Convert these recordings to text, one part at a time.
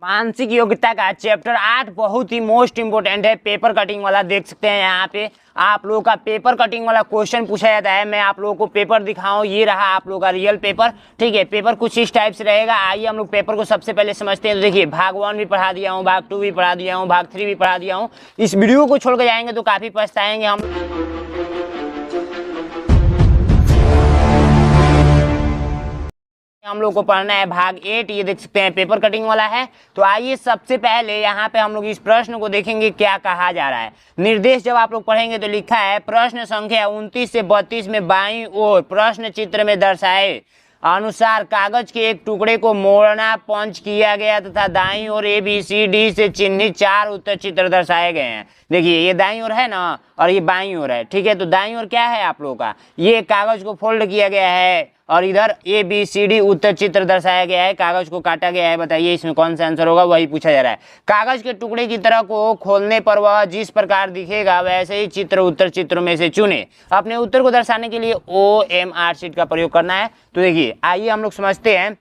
मानसिक योग्यता का चैप्टर 8 बहुत ही मोस्ट इंपोर्टेंट है, पेपर कटिंग वाला। देख सकते हैं यहाँ पे आप लोगों का पेपर कटिंग वाला क्वेश्चन पूछा जाता है। मैं आप लोगों को पेपर दिखाऊं, ये रहा आप लोगों का रियल पेपर। ठीक है, पेपर कुछ इस टाइप से रहेगा। आइए हम लोग पेपर को सबसे पहले समझते हैं। तो देखिए, भाग 1 भी पढ़ा दिया हूँ, भाग 2 भी पढ़ा दिया हूँ, भाग 3 भी पढ़ा दिया हूँ। इस वीडियो को छोड़ कर जाएंगे तो काफी पछताएंगे हम लोग को पढ़ना है भाग 8। ये देख सकते हैं पेपर कटिंग वाला है। तो आइए सबसे पहले यहाँ पे हम लोग इस प्रश्न को देखेंगे क्या कहा जा रहा है। निर्देश जब आप लोग पढ़ेंगे तो लिखा है प्रश्न संख्या 29 से 32 में बाईं ओर प्रश्न चित्र में दर्शाए अनुसार कागज के एक टुकड़े को मोड़ना पंच किया गया तथा दाईं ओर ABCD से चिन्हित 4 उत्तर चित्र दर्शाए गए हैं। देखिए, ये दाईं ओर है ना और ये बाईं ओर है। ठीक है, तो दाईं ओर क्या है आप लोगों का, ये कागज को फोल्ड किया गया है और इधर ABCD उत्तर चित्र दर्शाया गया है, कागज को काटा गया है। बताइए इसमें कौन सा आंसर होगा, वही पूछा जा रहा है। कागज के टुकड़े की तरह को खोलने पर वह जिस प्रकार दिखेगा वैसे ही चित्र उत्तर चित्रों में से चुने। अपने उत्तर को दर्शाने के लिए OMR शीट का प्रयोग करना है। तो देखिए, आइए हम लोग समझते हैं।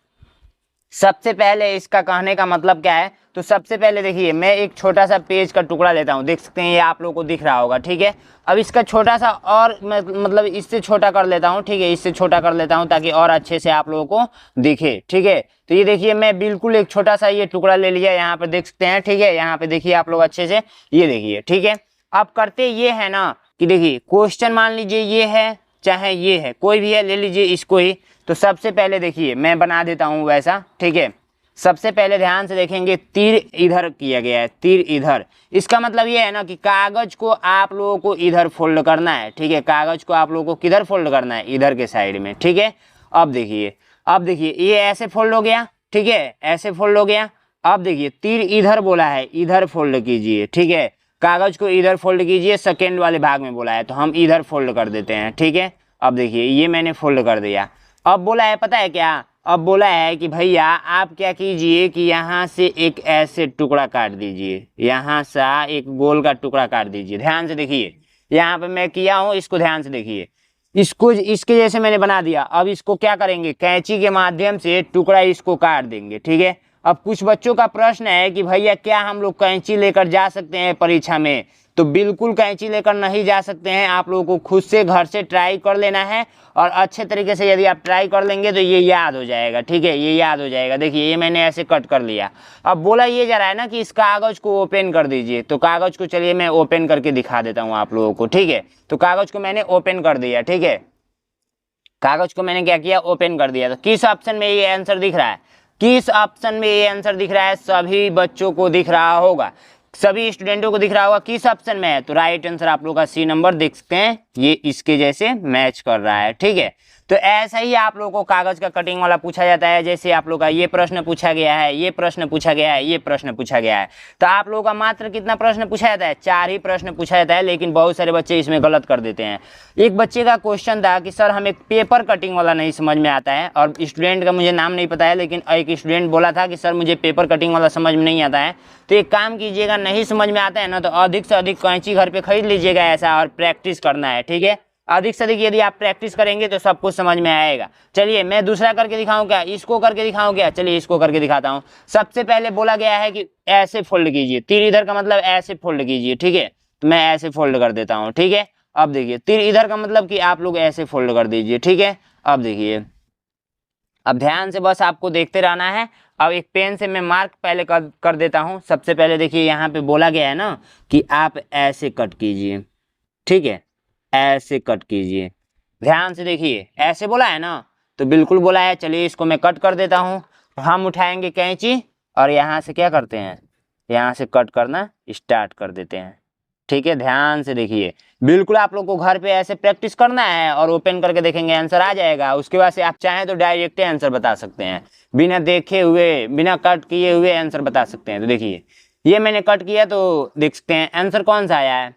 सबसे पहले इसका कहने का मतलब क्या है। तो सबसे पहले देखिए, मैं एक छोटा सा पेज का टुकड़ा लेता हूँ। देख सकते हैं ये आप लोगों को दिख रहा होगा। ठीक है, अब इसका छोटा सा और मतलब इससे छोटा कर लेता हूँ। ठीक है, इससे छोटा कर लेता हूँ ताकि और अच्छे से आप लोगों को दिखे। ठीक है, तो ये देखिए, मैं बिल्कुल एक छोटा सा ये टुकड़ा ले लिया, यहाँ पे देख सकते हैं। ठीक है, यहाँ पे देखिए आप लोग अच्छे से, ये देखिए। ठीक है, अब करते ये है ना कि देखिए, क्वेश्चन मान लीजिए ये है चाहे ये है, कोई भी है, ले लीजिए इसको ही। तो सबसे पहले देखिए मैं बना देता हूँ वैसा। ठीक है, सबसे पहले ध्यान से देखेंगे, तीर इधर किया गया है, तीर इधर। इसका मतलब ये है ना कि कागज को आप लोगों को इधर फोल्ड करना है। ठीक है, कागज को आप लोगों को किधर फोल्ड करना है, इधर के साइड में। ठीक है, अब देखिए ये ऐसे फोल्ड हो गया। ठीक है, ऐसे फोल्ड हो गया। अब देखिए, तीर इधर बोला है, इधर फोल्ड कीजिए। ठीक है, कागज को इधर फोल्ड कीजिए, सेकेंड वाले भाग में बोला है तो हम इधर फोल्ड कर देते हैं। ठीक है, अब देखिए ये मैंने फोल्ड कर दिया। अब बोला है, पता है क्या, अब बोला है कि भैया आप क्या कीजिए कि यहाँ से एक ऐसे टुकड़ा काट दीजिए, यहाँ से एक गोल का टुकड़ा काट दीजिए। ध्यान से देखिए, यहाँ पे मैं किया हूँ, इसको ध्यान से देखिए। इसको इसके जैसे मैंने बना दिया। अब इसको क्या करेंगे, कैंची के माध्यम से टुकड़ा इसको काट देंगे। ठीक है, अब कुछ बच्चों का प्रश्न है कि भैया क्या हम लोग कैंची लेकर जा सकते हैं परीक्षा में। तो बिल्कुल कैंची लेकर नहीं जा सकते हैं। आप लोगों को खुद से घर से ट्राई कर लेना है और अच्छे तरीके से यदि आप ट्राई कर लेंगे तो ये याद हो जाएगा। ठीक है, ये याद हो जाएगा। देखिए, ये मैंने ऐसे कट कर लिया। अब बोला ये जा रहा है ना कि इस कागज को ओपन कर दीजिए। तो कागज को चलिए मैं ओपन करके दिखा देता हूँ आप लोगों को। ठीक है, तो कागज को मैंने ओपन कर दिया। ठीक है, कागज को मैंने क्या किया, ओपन कर दिया। तो किस ऑप्शन में ये आंसर दिख रहा है, किस ऑप्शन में ये आंसर दिख रहा है, सभी बच्चों को दिख रहा होगा, सभी स्टूडेंटों को दिख रहा होगा किस ऑप्शन में है। तो राइट आंसर आप लोगों का C नंबर देख सकते हैं, ये इसके जैसे मैच कर रहा है। ठीक है, तो ऐसा ही आप लोगों को कागज का कटिंग वाला पूछा जाता है। जैसे आप लोगों का ये प्रश्न पूछा गया है, ये प्रश्न पूछा गया है, ये प्रश्न पूछा गया है। तो आप लोगों का मात्र कितना प्रश्न पूछा जाता है, 4 ही प्रश्न पूछा जाता है। लेकिन बहुत सारे बच्चे इसमें गलत कर देते हैं। एक बच्चे का क्वेश्चन था कि सर हमें पेपर कटिंग वाला नहीं समझ में आता है, और स्टूडेंट का मुझे नाम नहीं पता है, लेकिन एक स्टूडेंट बोला था कि सर मुझे पेपर कटिंग वाला समझ में नहीं आता है। तो एक काम कीजिएगा, नहीं समझ में आता है ना तो अधिक से अधिक कैंची घर पे खरीद लीजिएगा ऐसा, और प्रैक्टिस करना है। ठीक है, अधिक से अधिक यदि आप प्रैक्टिस करेंगे तो सब कुछ समझ में आएगा। चलिए मैं दूसरा करके दिखाऊं क्या, इसको करके दिखाऊं क्या, चलिए इसको करके दिखाता हूं। सबसे पहले बोला गया है कि ऐसे फोल्ड कीजिए, तीर इधर का मतलब ऐसे फोल्ड कीजिए। ठीक है, तो मैं ऐसे फोल्ड कर देता हूं। ठीक है, अब देखिए, तीर इधर का मतलब कि आप लोग ऐसे फोल्ड कर दीजिए। ठीक है, अब देखिए, अब ध्यान से बस आपको देखते रहना है। अब एक पेन से मैं मार्क पहले कर देता हूं। सबसे पहले देखिए, यहाँ पे बोला गया है ना कि आप ऐसे कट कीजिए। ठीक है, ऐसे कट कीजिए। ध्यान से देखिए, ऐसे बोला है ना, तो बिल्कुल बोला है। चलिए इसको मैं कट कर देता हूँ। हम उठाएंगे कैंची और यहाँ से क्या करते हैं, यहाँ से कट करना स्टार्ट कर देते हैं। ठीक है, ध्यान से देखिए, बिल्कुल आप लोग को घर पे ऐसे प्रैक्टिस करना है और ओपन करके देखेंगे आंसर आ जाएगा। उसके बाद से आप चाहें तो डायरेक्ट आंसर बता सकते हैं, बिना देखे हुए, बिना कट किए हुए आंसर बता सकते हैं। तो देखिए, ये मैंने कट किया तो देख सकते हैं आंसर कौन सा आया है,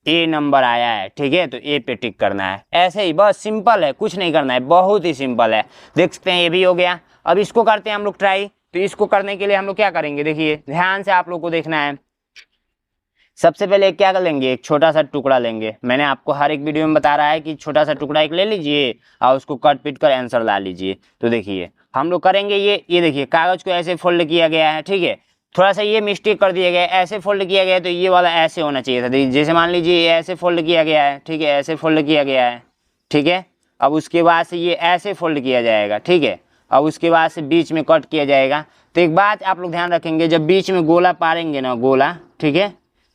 A नंबर आया है। ठीक है, तो A पे टिक करना है। ऐसे ही बस सिंपल है, कुछ नहीं करना है, बहुत ही सिंपल है। देख सकते हैं ये भी हो गया। अब इसको करते हैं हम लोग ट्राई। तो इसको करने के लिए हम लोग क्या करेंगे, देखिए ध्यान से आप लोग को देखना है। सबसे पहले क्या कर लेंगे, एक छोटा सा टुकड़ा लेंगे। मैंने आपको हर एक वीडियो में बता रहा है कि छोटा सा टुकड़ा एक ले लीजिए और उसको कट पीट कर आंसर ला लीजिए। तो देखिए, हम लोग करेंगे ये देखिए कागज को ऐसे फोल्ड किया गया है, ठीक है। थोड़ा सा ये मिस्टेक कर दिया गया है, ऐसे फोल्ड किया गया है तो ये वाला ऐसे होना चाहिए था। जैसे मान लीजिए ये ऐसे फोल्ड किया गया है, ठीक है, ऐसे फोल्ड किया गया है, ठीक है। अब उसके बाद से ये ऐसे फोल्ड किया जाएगा, ठीक है। अब उसके बाद से बीच में कट किया जाएगा। तो एक बात आप लोग ध्यान रखेंगे, जब बीच में गोला पारेंगे ना, गोला, ठीक है,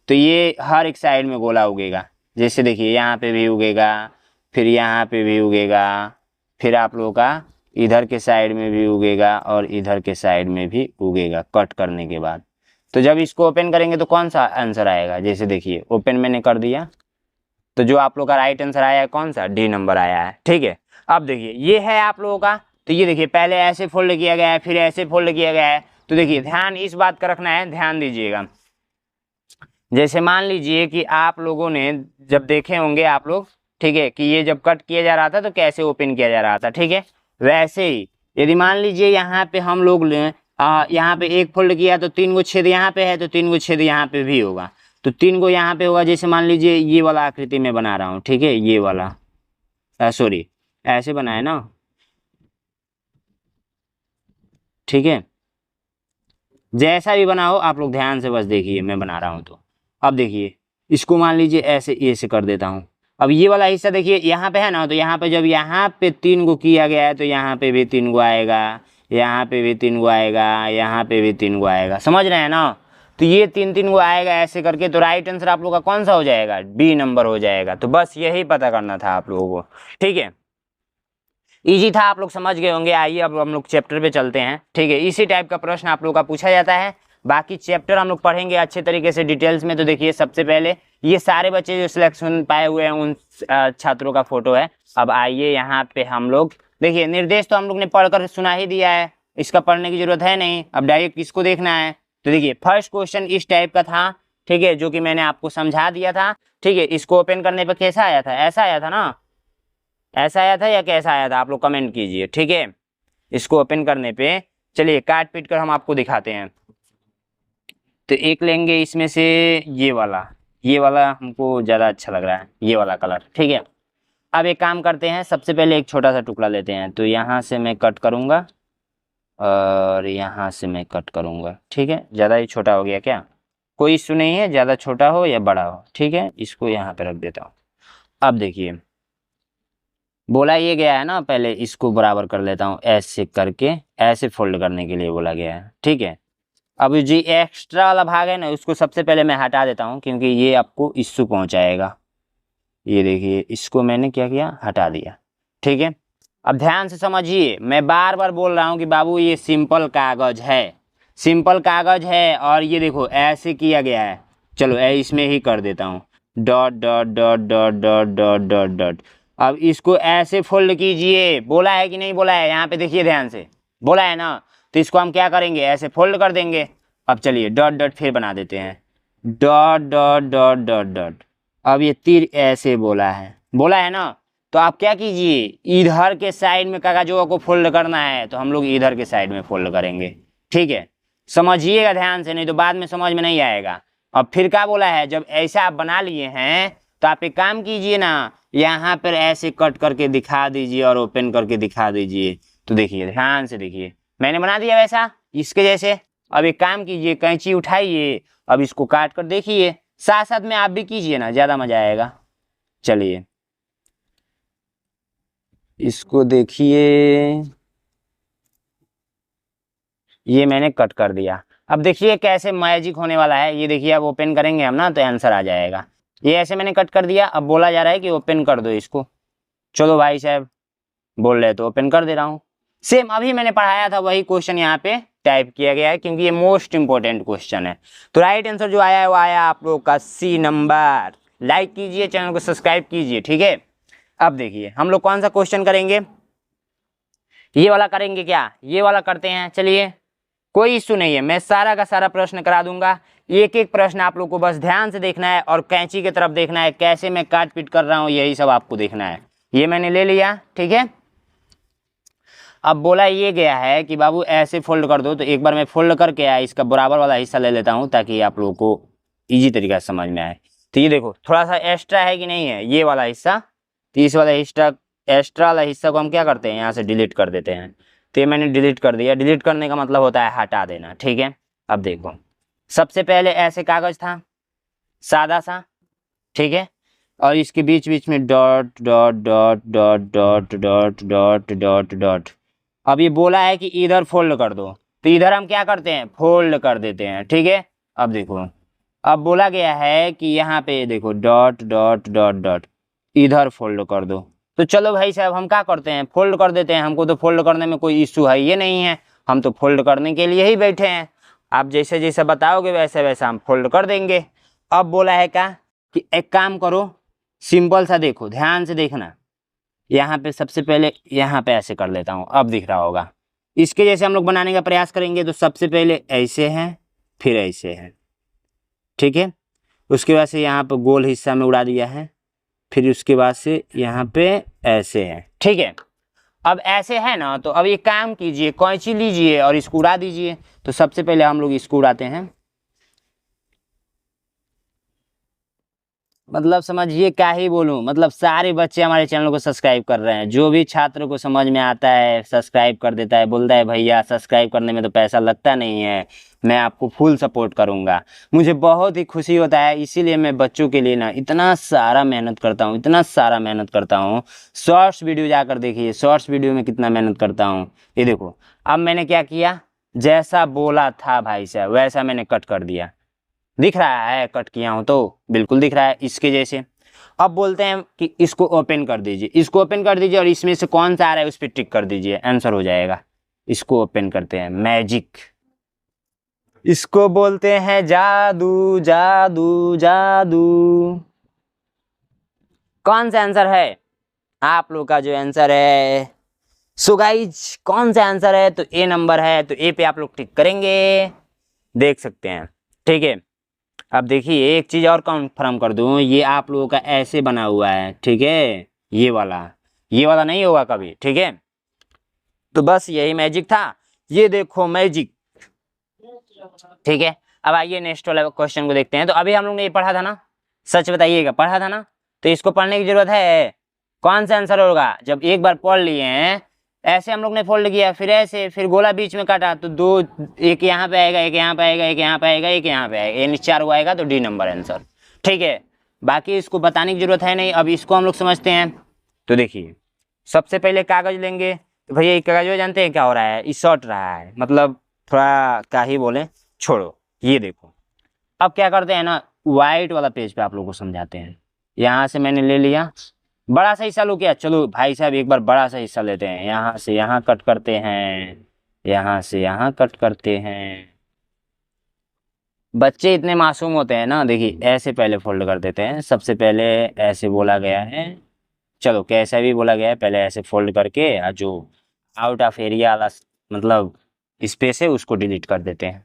तो ये हर एक साइड में गोला उगेगा। जैसे देखिए यहाँ पे भी उगेगा, फिर यहाँ पे भी उगेगा, फिर आप लोगों का इधर के साइड में भी उगेगा और इधर के साइड में भी उगेगा कट करने के बाद। तो जब इसको ओपन करेंगे तो कौन सा आंसर आएगा, जैसे देखिए ओपन मैंने कर दिया तो जो आप लोग का राइट आंसर आया है कौन सा, डी नंबर आया है, ठीक है। अब देखिए ये है आप लोगों का, तो ये देखिए पहले ऐसे फोल्ड किया गया है, फिर ऐसे फोल्ड किया गया है। तो देखिए ध्यान इस बात का रखना है, ध्यान दीजिएगा। जैसे मान लीजिए कि आप लोगों ने जब देखे होंगे आप लोग, ठीक है, कि ये जब कट किया जा रहा था तो कैसे ओपन किया जा रहा था, ठीक है। वैसे ही यदि मान लीजिए यहाँ पे हम लोग यहाँ पे एक फोल्ड किया तो 3 गो छेद यहाँ पे है, तो 3 गो छेद यहाँ पे भी होगा, तो 3 गो यहाँ पे होगा। जैसे मान लीजिए ये वाला आकृति में बना रहा हूँ, ठीक है, ये वाला सॉरी ऐसे बनाया ना, ठीक है। जैसा भी बना हो आप लोग ध्यान से बस देखिए, मैं बना रहा हूँ तो अब देखिए इसको मान लीजिए ऐसे कर देता हूँ। अब ये वाला हिस्सा देखिए यहाँ पे है ना, तो यहाँ पे जब यहाँ पे 3 गो किया गया है तो यहाँ पे भी 3 गो आएगा, यहाँ पे भी 3 गो आएगा, यहाँ पे भी 3 गो आएगा, समझ रहे हैं ना। तो ये 3 गो आएगा ऐसे करके, तो राइट आंसर आप लोग का कौन सा हो जाएगा, बी नंबर हो जाएगा। तो बस यही पता करना था आप लोगों को, ठीक है। इजी था, आप लोग समझ गए होंगे। आइए अब हम लोग चैप्टर पे चलते हैं, ठीक है। इसी टाइप का प्रश्न आप लोग का पूछा जाता है। बाकी चैप्टर हम लोग पढ़ेंगे अच्छे तरीके से डिटेल्स में। तो देखिए सबसे पहले ये सारे बच्चे जो सिलेक्शन पाए हुए हैं उन छात्रों का फोटो है। अब आइए यहाँ पे हम लोग देखिए, निर्देश तो हम लोग ने पढ़कर सुना ही दिया है, इसका पढ़ने की जरूरत है नहीं। अब डायरेक्ट किसको देखना है, तो देखिए फर्स्ट क्वेश्चन इस टाइप का था, ठीक है, जो कि मैंने आपको समझा दिया था, ठीक है। इसको ओपन करने पर कैसा आया था, ऐसा आया था ना, ऐसा आया था या कैसा आया था, आप लोग कमेंट कीजिए, ठीक है। इसको ओपन करने पे चलिए काट पीट कर हम आपको दिखाते हैं। तो एक लेंगे इसमें से ये वाला हमको ज़्यादा अच्छा लग रहा है, ये वाला कलर, ठीक है। अब एक काम करते हैं, सबसे पहले एक छोटा सा टुकड़ा लेते हैं, तो यहाँ से मैं कट करूँगा और यहाँ से मैं कट करूँगा, ठीक है। ज़्यादा ही छोटा हो गया क्या, कोई इशू नहीं है, ज़्यादा छोटा हो या बड़ा हो, ठीक है। इसको यहाँ पे रख देता हूँ। अब देखिए बोला ये गया है ना, पहले इसको बराबर कर लेता हूँ, ऐसे करके ऐसे फोल्ड करने के लिए बोला गया है, ठीक है। अब जी एक्स्ट्रा वाला भाग है ना, उसको सबसे पहले मैं हटा देता हूँ, क्योंकि ये आपको इश्यू पहुँचाएगा। ये देखिए इसको मैंने क्या किया, हटा दिया, ठीक है। अब ध्यान से समझिए, मैं बार बार बोल रहा हूँ कि बाबू ये सिंपल कागज है, सिंपल कागज है, और ये देखो ऐसे किया गया है। चलो इसमें ही कर देता हूँ, dot dot dot dot dot dot dot dot. अब इसको ऐसे फोल्ड कीजिए, बोला है कि नहीं बोला है, यहाँ पे देखिए ध्यान से, बोला है ना। तो इसको हम क्या करेंगे, ऐसे फोल्ड कर देंगे। अब चलिए डॉट डॉट फिर बना देते हैं, dot dot dot dot dot. अब ये तीर ऐसे बोला है ना, तो आप क्या कीजिए, इधर के साइड में कागजों को फोल्ड करना है, तो हम लोग इधर के साइड में फोल्ड करेंगे, ठीक है। समझिएगा ध्यान से, नहीं तो बाद में समझ में नहीं आएगा। अब फिर क्या बोला है, जब ऐसा आप बना लिए हैं तो आप एक काम कीजिए ना, यहाँ पर ऐसे कट करके दिखा दीजिए और ओपन करके दिखा दीजिए। तो देखिए ध्यान से देखिए, मैंने बना दिया वैसा इसके जैसे। अब एक काम कीजिए, कैंची उठाइए, अब इसको काट कर देखिए, साथ साथ में आप भी कीजिए ना, ज़्यादा मजा आएगा। चलिए इसको देखिए, ये मैंने कट कर दिया। अब देखिए कैसे मैजिक होने वाला है, ये देखिए अब ओपन करेंगे हम ना तो आंसर आ जाएगा। ये ऐसे मैंने कट कर दिया, अब बोला जा रहा है कि ओपन कर दो इसको। चलो भाई साहब बोल रहे तो ओपन कर दे रहा हूँ। सेम अभी मैंने पढ़ाया था वही क्वेश्चन यहाँ पे टाइप किया गया है, क्योंकि ये मोस्ट इंपॉर्टेंट क्वेश्चन है। तो राइट आंसर जो आया है वो आया आप लोग का सी नंबर। लाइक कीजिए, चैनल को सब्सक्राइब कीजिए, ठीक है। अब देखिए हम लोग कौन सा क्वेश्चन करेंगे, ये वाला करेंगे क्या, ये वाला करते हैं। चलिए कोई इशू नहीं है, मैं सारा का सारा प्रश्न करा दूंगा। एक एक प्रश्न आप लोग को बस ध्यान से देखना है और कैंची की तरफ देखना है, कैसे मैं काट पीट कर रहा हूँ, यही सब आपको देखना है। ये मैंने ले लिया, ठीक है। अब बोला ये गया है कि बाबू ऐसे फोल्ड कर दो, तो एक बार मैं फोल्ड करके इसका बराबर वाला हिस्सा ले लेता हूँ, ताकि आप लोगों को ईजी तरीका से समझ में आए। तो ये देखो थोड़ा सा एक्स्ट्रा है कि नहीं है, ये वाला हिस्सा, तो इस वाला हिस्सा एक्स्ट्रा वाला हिस्सा को हम क्या करते हैं, यहाँ से डिलीट कर देते हैं। तो ये मैंने डिलीट कर दिया। डिलीट करने का मतलब होता है हटा देना, ठीक है। अब देखो, सबसे पहले ऐसे कागज था सादा सा, ठीक है, और इसके बीच बीच में dot dot dot dot dot dot dot dot dot. अब ये बोला है कि इधर फोल्ड कर दो, तो इधर हम क्या करते हैं, फोल्ड कर देते हैं, ठीक है। अब देखो, अब बोला गया है कि यहाँ पे देखो डॉट डॉट डॉट डॉट, इधर फोल्ड कर दो। तो चलो भाई साहब हम क्या करते हैं, फोल्ड कर देते हैं। हमको तो फोल्ड करने में कोई इशू है ये नहीं है, हम तो फोल्ड करने के लिए ही बैठे हैं। आप जैसे जैसे बताओगे वैसे वैसे हम फोल्ड कर देंगे। अब बोला है क्या कि एक काम करो, सिंपल सा देखो, ध्यान से देखना। यहाँ पे सबसे पहले यहाँ पे ऐसे कर लेता हूँ, अब दिख रहा होगा। इसके जैसे हम लोग बनाने का प्रयास करेंगे तो सबसे पहले ऐसे है, फिर ऐसे है, ठीक है। उसके बाद से यहाँ पे गोल हिस्सा में उड़ा दिया है, फिर उसके बाद से यहाँ पे ऐसे है, ठीक है। अब ऐसे है ना, तो अब ये काम कीजिए, कैंची लीजिए और इसको उड़ा दीजिए। तो सबसे पहले हम लोग इसको उड़ाते हैं, मतलब समझिए क्या ही बोलूं, मतलब सारे बच्चे हमारे चैनल को सब्सक्राइब कर रहे हैं। जो भी छात्र को समझ में आता है सब्सक्राइब कर देता है, बोलता है भैया सब्सक्राइब करने में तो पैसा लगता नहीं है, मैं आपको फुल सपोर्ट करूंगा। मुझे बहुत ही खुशी होता है, इसीलिए मैं बच्चों के लिए ना इतना सारा मेहनत करता हूँ, इतना सारा मेहनत करता हूँ। शॉर्ट्स वीडियो जाकर देखिए, शॉर्ट्स वीडियो में कितना मेहनत करता हूँ। ये देखो, अब मैंने क्या किया, जैसा बोला था भाई साहब वैसा मैंने कट कर दिया। दिख रहा है कट किया हूं तो, बिल्कुल दिख रहा है इसके जैसे। अब बोलते हैं कि इसको ओपन कर दीजिए, इसको ओपन कर दीजिए और इसमें से कौन सा आ रहा है उस पर टिक कर दीजिए, आंसर हो जाएगा। इसको ओपन करते हैं, मैजिक, इसको बोलते हैं जादू जादू जादू। कौन सा आंसर है आप लोग का, जो आंसर है सो गाइज कौन सा आंसर है, तो ए नंबर है। तो ए पे आप लोग टिक करेंगे, देख सकते हैं, ठीक है। अब देखिए एक चीज और कंफर्म कर दूं, ये आप लोगों का ऐसे बना हुआ है, ठीक है, ये वाला नहीं होगा कभी, ठीक है। तो बस यही मैजिक था, ये देखो मैजिक, ठीक है। अब आइए नेक्स्ट वाला क्वेश्चन को देखते हैं। तो अभी हम लोग ने ये पढ़ा था ना, सच बताइएगा पढ़ा था ना, तो इसको पढ़ने की जरूरत है। कौन सा आंसर होगा, जब एक बार पढ़ लिए हैं, ऐसे हम लोग ने फोल्ड किया, फिर ऐसे, फिर गोला बीच में काटा, तो दो, एक यहाँ पे आएगा, एक यहाँ पे आएगा, एक यहाँ पे आएगा, एक यहाँ पे आएगा, यानी 4 हुआ आएगा, तो डी नंबर आंसर, ठीक है। बाकी इसको बताने की जरूरत है नहीं, अब इसको हम लोग समझते हैं। तो देखिए सबसे पहले कागज लेंगे, तो भैया ये कागज जानते हैं क्या हो रहा है, ये शॉर्ट रहा है, मतलब थोड़ा क्या ही बोले, छोड़ो। ये देखो, अब क्या करते हैं ना, व्हाइट वाला पेज पे आप लोगों को समझाते हैं। यहाँ से मैंने ले लिया, बड़ा सा हिस्सा लो क्या, चलो भाई साहब एक बार बड़ा सा हिस्सा लेते हैं, यहाँ से यहाँ कट करते हैं, यहाँ से यहाँ कट करते हैं। बच्चे इतने मासूम होते हैं ना, देखिए ऐसे पहले फोल्ड कर देते हैं, सबसे पहले ऐसे बोला गया है, चलो कैसा भी बोला गया है, पहले ऐसे फोल्ड करके जो आउट ऑफ एरिया वाला मतलब स्पेस है उसको डिलीट कर देते हैं।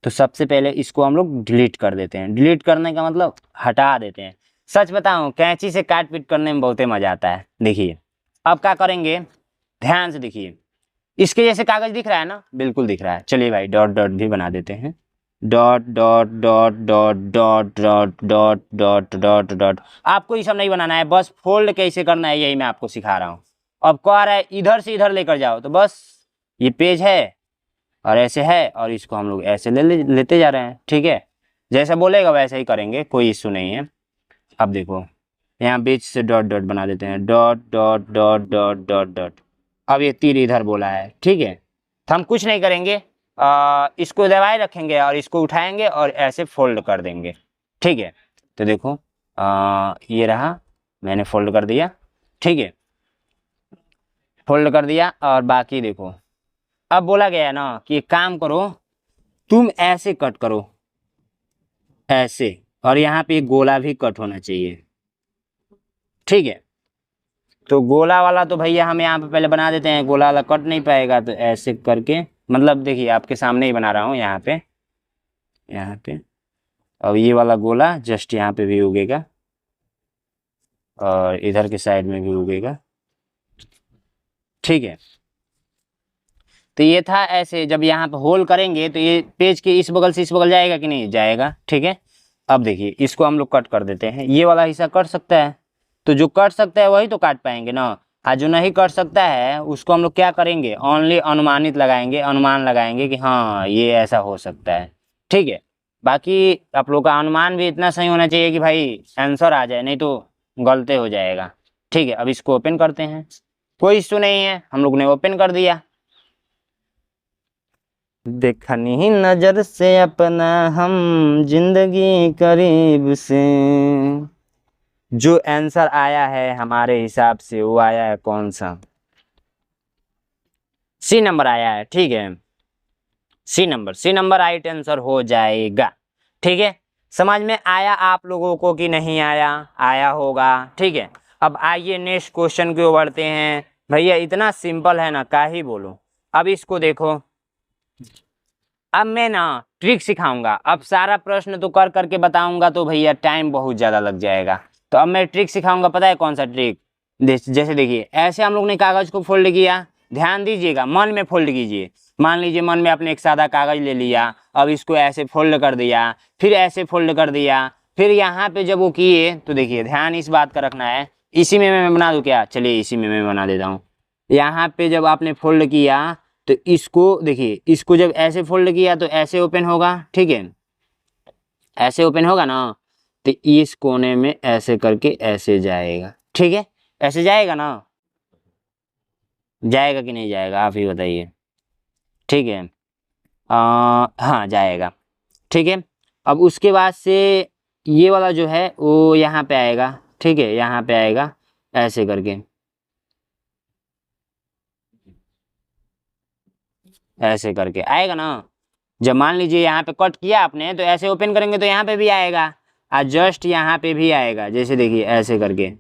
तो सबसे पहले इसको हम लोग डिलीट कर देते हैं, डिलीट करने का मतलब हटा देते हैं। सच बताऊं कैंची से काट पीट करने में बहुत ही मजा आता है। देखिए अब क्या करेंगे, ध्यान से देखिए, इसके जैसे कागज दिख रहा है ना, बिल्कुल दिख रहा है। चलिए भाई डॉट डॉट भी बना देते हैं, dot dot dot dot dot dot dot dot dot dot. आपको ये सब नहीं बनाना है, बस फोल्ड कैसे करना है यही मैं आपको सिखा रहा हूँ। अब कह रहा है इधर से इधर लेकर जाओ, तो बस ये पेज है और ऐसे है, और इसको हम लोग ऐसे लेते जा रहे हैं, ठीक है। जैसा बोलेगा वैसे ही करेंगे, कोई इशू नहीं है। अब देखो यहाँ बीच से डॉट डॉट बना देते हैं, dot dot dot dot dot dot. अब ये तीर इधर बोला है, ठीक है। तो हम कुछ नहीं करेंगे, इसको दबाए रखेंगे और इसको उठाएंगे और ऐसे फोल्ड कर देंगे, ठीक है। तो देखो ये रहा, मैंने फोल्ड कर दिया, ठीक है, फोल्ड कर दिया। और बाकी देखो, अब बोला गया है ना कि एक काम करो, तुम ऐसे कट करो, ऐसे, और यहाँ पे एक गोला भी कट होना चाहिए, ठीक है। तो गोला वाला तो भैया हम यहाँ पे पहले बना देते हैं, गोला वाला कट नहीं पाएगा, तो ऐसे करके, मतलब देखिए आपके सामने ही बना रहा हूँ, यहाँ पे यहाँ पे। अब ये वाला गोला जस्ट यहाँ पे भी उगेगा और इधर के साइड में भी उगेगा, ठीक है। तो ये था ऐसे, जब यहाँ पे होल करेंगे तो ये पेज के इस बगल से इस बगल जाएगा कि नहीं जाएगा, ठीक है। अब देखिए इसको हम लोग कट कर देते हैं, ये वाला हिस्सा कट सकता है, तो जो कट सकता है वही तो काट पाएंगे ना। आज जो नहीं कर सकता है उसको हम लोग क्या करेंगे, ओनली अनुमानित लगाएंगे, अनुमान लगाएंगे कि हाँ ये ऐसा हो सकता है। ठीक है, बाकी आप लोग का अनुमान भी इतना सही होना चाहिए कि भाई आंसर आ जाए, नहीं तो गलते हो जाएगा। ठीक है, अब इसको ओपन करते हैं, कोई इश्यू नहीं है, हम लोग ने ओपन कर दिया। देखनी नजर से अपना हम जिंदगी करीब से, जो आंसर आया है हमारे हिसाब से वो आया है कौन सा, सी नंबर आया है। ठीक है, सी नंबर राइट आंसर हो जाएगा। ठीक है, समझ में आया आप लोगों को कि नहीं आया, आया होगा। ठीक है, अब आइए नेक्स्ट क्वेश्चन की ओर बढ़ते हैं। भैया इतना सिंपल है ना, क्या ही बोलो। अब इसको देखो, अब मैं ना ट्रिक सिखाऊंगा। अब सारा प्रश्न तो कर करके बताऊंगा तो भैया टाइम बहुत ज़्यादा लग जाएगा, तो अब मैं ट्रिक सिखाऊंगा। पता है कौन सा ट्रिक? जैसे देखिए, ऐसे हम लोग ने कागज़ को फोल्ड किया, ध्यान दीजिएगा, मन में फोल्ड कीजिए। मान लीजिए मन में आपने एक सादा कागज़ ले लिया, अब इसको ऐसे फोल्ड कर दिया, फिर ऐसे फोल्ड कर दिया, फिर यहाँ पे जब वो किए तो देखिए ध्यान इस बात का रखना है। इसी में मैं बना दूँ क्या? चलिए इसी में मैं बना देता हूँ। यहाँ पे जब आपने फोल्ड किया तो इसको देखिए, इसको जब ऐसे फोल्ड किया तो ऐसे ओपन होगा। ठीक है, ऐसे ओपन होगा ना, तो इस कोने में ऐसे करके ऐसे जाएगा। ठीक है, ऐसे जाएगा ना, जाएगा कि नहीं जाएगा आप ही बताइए। ठीक है, हाँ जाएगा। ठीक है, अब उसके बाद से ये वाला जो है वो यहाँ पे आएगा। ठीक है, यहाँ पे आएगा ऐसे करके, ऐसे करके आएगा ना। जब मान लीजिए यहाँ पे कट किया आपने तो ऐसे ओपन करेंगे तो यहाँ पे भी आएगा, और जस्ट यहाँ पे भी आएगा। जैसे देखिए ऐसे करके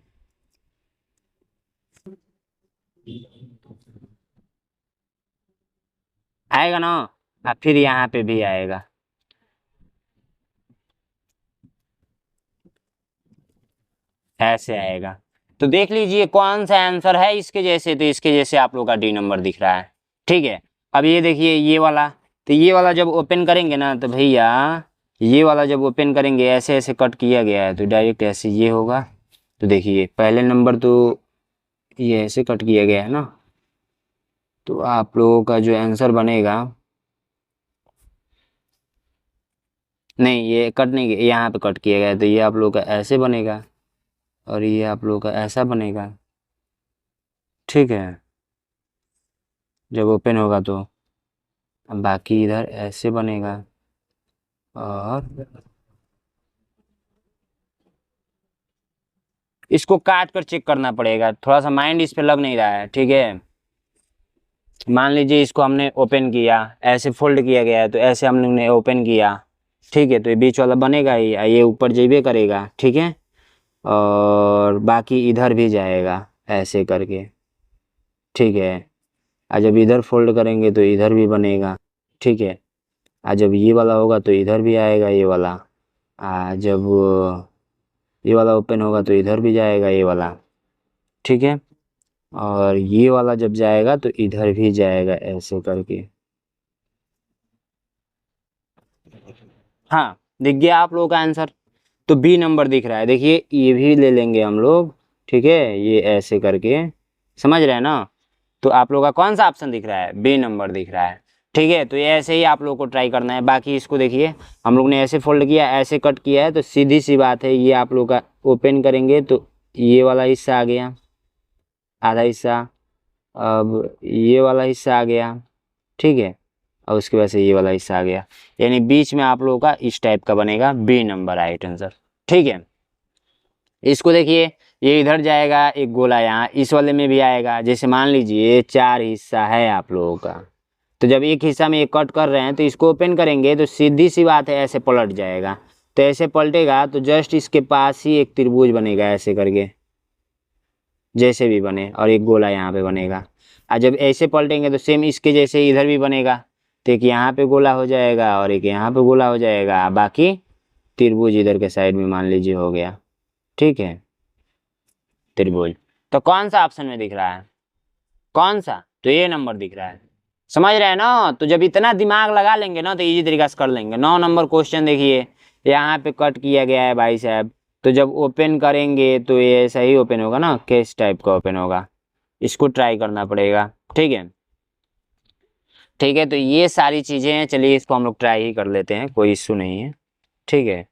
आएगा ना, और फिर यहाँ पे भी आएगा। ऐसे आएगा। तो देख लीजिए कौन सा आंसर है इसके जैसे, तो इसके जैसे आप लोग का डी नंबर दिख रहा है। ठीक है, अब ये देखिए ये वाला, तो ये वाला जब ओपन करेंगे ना तो भैया ये वाला जब ओपन करेंगे ऐसे ऐसे कट किया गया है तो डायरेक्ट ऐसे ये होगा। तो देखिए पहले नंबर तो ये ऐसे कट किया गया है ना, तो आप लोगों का जो आंसर बनेगा, नहीं ये कट नहीं, यहाँ पे कट किया गया है तो ये आप लोगों का ऐसे बनेगा और ये आप लोगों का ऐसा बनेगा। ठीक है, जब ओपन होगा तो बाकी इधर ऐसे बनेगा और इसको काट कर चेक करना पड़ेगा, थोड़ा सा माइंड इस पे लग नहीं रहा है। ठीक है, मान लीजिए इसको हमने ओपन किया, ऐसे फोल्ड किया गया है तो ऐसे हम लोग ने ओपन किया। ठीक है, तो ये बीच वाला बनेगा ही, ये ऊपर जेबे करेगा। ठीक है, और बाकी इधर भी जाएगा ऐसे करके। ठीक है, और जब इधर फोल्ड करेंगे तो इधर भी बनेगा। ठीक है, और जब ये वाला होगा तो इधर भी आएगा ये वाला, जब ये वाला ओपन होगा तो इधर भी जाएगा ये वाला। ठीक है, और ये वाला जब जाएगा तो इधर भी जाएगा ऐसे करके। हाँ, दिख गया आप लोगों का आंसर, तो बी नंबर दिख रहा है। देखिए ये भी ले लेंगे हम लोग। ठीक है, ये ऐसे करके, समझ रहे हैं ना। तो आप लोगों का कौन सा ऑप्शन दिख रहा है? बी नंबर दिख रहा है। ठीक है, तो ये ऐसे ही आप लोग को ट्राई करना है। बाकी इसको देखिए, हम लोग ने ऐसे फोल्ड किया, ऐसे कट किया है, तो सीधी सी बात है, ये आप लोग का ओपन करेंगे तो ये वाला हिस्सा आ गया, आधा हिस्सा, अब ये वाला हिस्सा आ गया। ठीक है, और उसके बाद से ये वाला हिस्सा आ गया, यानी बीच में आप लोगों का इस टाइप का बनेगा। B number right answer. ठीक है, इसको देखिए, ये इधर जाएगा एक गोला, यहाँ इस वाले में भी आएगा। जैसे मान लीजिए 4 हिस्सा है आप लोगों का, तो जब एक हिस्सा में ये कट कर रहे हैं तो इसको ओपन करेंगे तो सीधी सी बात है ऐसे पलट जाएगा। तो ऐसे पलटेगा तो जस्ट इसके पास ही एक त्रिभुज बनेगा ऐसे करके, जैसे भी बने, और एक गोला यहाँ पे बनेगा। और जब ऐसे पलटेंगे तो सेम इसके जैसे इधर भी बनेगा, तो एक यहाँ पे गोला हो जाएगा और एक यहाँ पे गोला हो जाएगा, बाकी त्रिभुज इधर के साइड में मान लीजिए हो गया। ठीक है, त्रिभुज। तो कौन सा ऑप्शन में दिख रहा है? कौन सा? तो ये नंबर दिख रहा है। समझ रहे हैं ना। तो जब इतना दिमाग लगा लेंगे ना तो इजी तरीका से कर लेंगे। 9 नंबर क्वेश्चन देखिए, यहाँ पे कट किया गया है भाई साहब, तो जब ओपन करेंगे तो ये ऐसा ही ओपन होगा ना, किस टाइप का ओपन होगा, इसको ट्राई करना पड़ेगा। ठीक है, ठीक है, तो ये सारी चीज़ें हैं। चलिए इसको हम लोग ट्राई ही कर लेते हैं, कोई इश्यू नहीं है। ठीक है,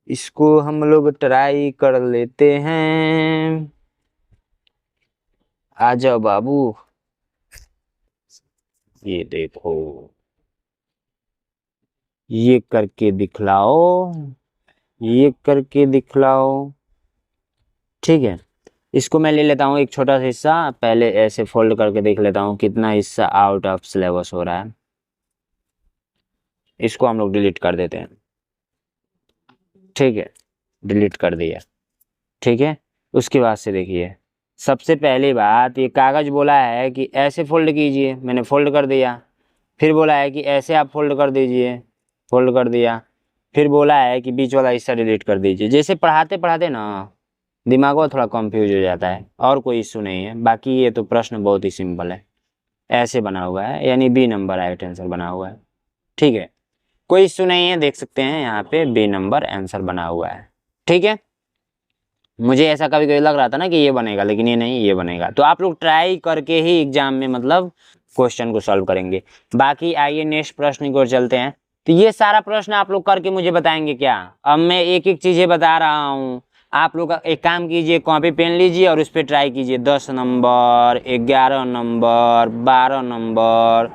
इसको हम लोग ट्राई कर लेते हैं। आ जाओ बाबू, ये देखो, ये करके दिखलाओ, ये करके दिखलाओ। ठीक है, इसको मैं ले लेता हूँ एक छोटा सा हिस्सा, पहले ऐसे फोल्ड करके देख लेता हूँ कितना हिस्सा आउट ऑफ सिलेबस हो रहा है। इसको हम लोग डिलीट कर देते हैं। ठीक है, डिलीट कर दिया। ठीक है, उसके बाद से देखिए, सबसे पहली बात, ये कागज़ बोला है कि ऐसे फोल्ड कीजिए, मैंने फोल्ड कर दिया। फिर बोला है कि ऐसे आप फोल्ड कर दीजिए, फोल्ड कर दिया। फिर बोला है कि बीच वाला हिस्सा डिलीट कर दीजिए। जैसे पढ़ाते पढ़ाते ना दिमाग में थोड़ा कंफ्यूज हो जाता है, और कोई इश्यू नहीं है। बाकी ये तो प्रश्न बहुत ही सिंपल है, ऐसे बना हुआ है, यानी बी नंबर राइट आंसर बना हुआ है। ठीक है, कोई इश्यू नहीं है, देख सकते हैं यहाँ पे बी नंबर आंसर बना हुआ है। ठीक है, मुझे ऐसा कभी कभी लग रहा था ना कि ये बनेगा, लेकिन ये नहीं, ये बनेगा। तो आप लोग ट्राई करके ही एग्जाम में मतलब क्वेश्चन को सॉल्व करेंगे। बाकी आइए नेक्स्ट प्रश्न की ओर चलते हैं। तो ये सारा प्रश्न आप लोग करके मुझे बताएंगे क्या? अब मैं एक एक चीजें बता रहा हूँ, आप लोग एक काम कीजिए, कॉपी पेन लीजिए और उस पर ट्राई कीजिए। 10 number, 11 number, 12 number,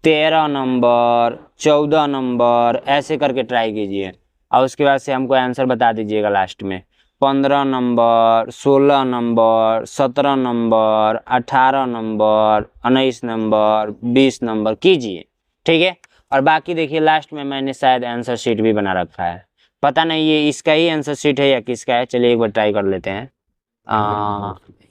13 number, 14 number, ऐसे करके ट्राई कीजिए और उसके बाद से हमको आंसर बता दीजिएगा लास्ट में। 15 number, 16 number, 17 number, 18 number, 19 number, 20 number कीजिए। ठीक है, और बाकी देखिए लास्ट में मैंने शायद आंसर शीट भी बना रखा है, पता नहीं ये इसका ही आंसर शीट है या किसका है। चलिए एक बार ट्राई कर लेते हैं।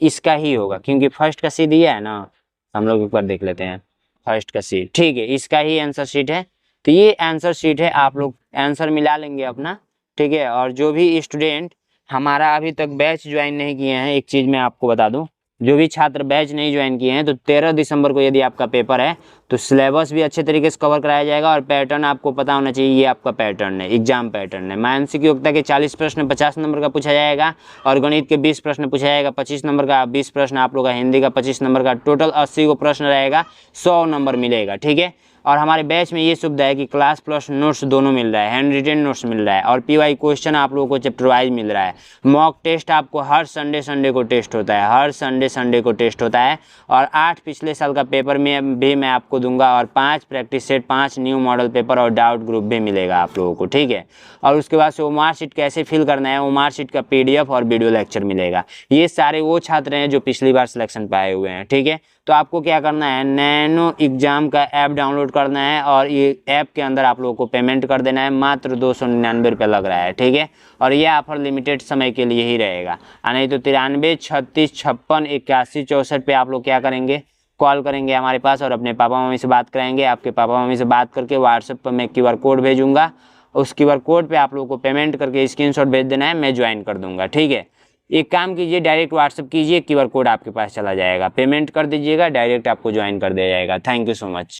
इसका ही होगा, क्योंकि फर्स्ट का सी दिया है ना, हम लोग एक बार देख लेते हैं फर्स्ट का सी। ठीक है, इसका ही आंसर शीट है। तो ये आंसर शीट है, आप लोग आंसर मिला लेंगे अपना। ठीक है, और जो भी स्टूडेंट हमारा अभी तक बैच ज्वाइन नहीं किए हैं, एक चीज़ मैं आपको बता दूं, जो भी छात्र बैच नहीं ज्वाइन किए हैं, तो 13 दिसंबर को यदि आपका पेपर है तो सिलेबस भी अच्छे तरीके से कवर कराया जाएगा और पैटर्न आपको पता होना चाहिए। ये आपका पैटर्न है, एग्जाम पैटर्न है। मानसिक योग्यता के 40 प्रश्न 50 नंबर का पूछा जाएगा और गणित के 20 प्रश्न पूछा जाएगा 25 नंबर का, 20 प्रश्न आप लोग का हिंदी का 25 नंबर का, टोटल 80 को प्रश्न रहेगा, 100 नंबर मिलेगा। ठीक है, और हमारे बैच में ये सुविधा है कि क्लास प्लस नोट्स दोनों मिल रहा है, हैंड रिटेन नोट्स मिल रहा है और पीवाई क्वेश्चन आप लोगों को चैप्टर वाइज मिल रहा है। मॉक टेस्ट आपको हर संडे को टेस्ट होता है, हर संडे को टेस्ट होता है। और 8 पिछले साल का पेपर में भी मैं आपको दूंगा और 5 practice set, 5 new model paper और डाउट ग्रुप भी मिलेगा आप लोगों को। ठीक है, और उसके बाद से वो मार्कशीट कैसे फिल करना है, वो मार्कशीट का PDF और वीडियो लेक्चर मिलेगा। ये सारे वो छात्र हैं जो पिछली बार सिलेक्शन पाए हुए हैं। ठीक है, तो आपको क्या करना है, नैनो एग्जाम का ऐप डाउनलोड करना है और ये ऐप के अंदर आप लोगों को पेमेंट कर देना है। मात्र 299 रुपये लग रहा है। ठीक है, और ये ऑफर लिमिटेड समय के लिए ही रहेगा, नहीं तो 93 36 56 81 64 पे आप लोग क्या करेंगे, कॉल करेंगे हमारे पास और अपने पापा मम्मी से बात कराएंगे। आपके पापा मम्मी से बात करके व्हाट्सएप पर मैं QR कोड भेजूंगा, उस QR कोड पे आप लोगों को पेमेंट करके स्क्रीनशॉट भेज देना है, मैं ज्वाइन कर दूंगा। ठीक है, एक काम कीजिए, डायरेक्ट व्हाट्सएप कीजिए, QR कोड आपके पास चला जाएगा, पेमेंट कर दीजिएगा, डायरेक्ट आपको ज्वाइन कर दिया जाएगा। Thank you so much.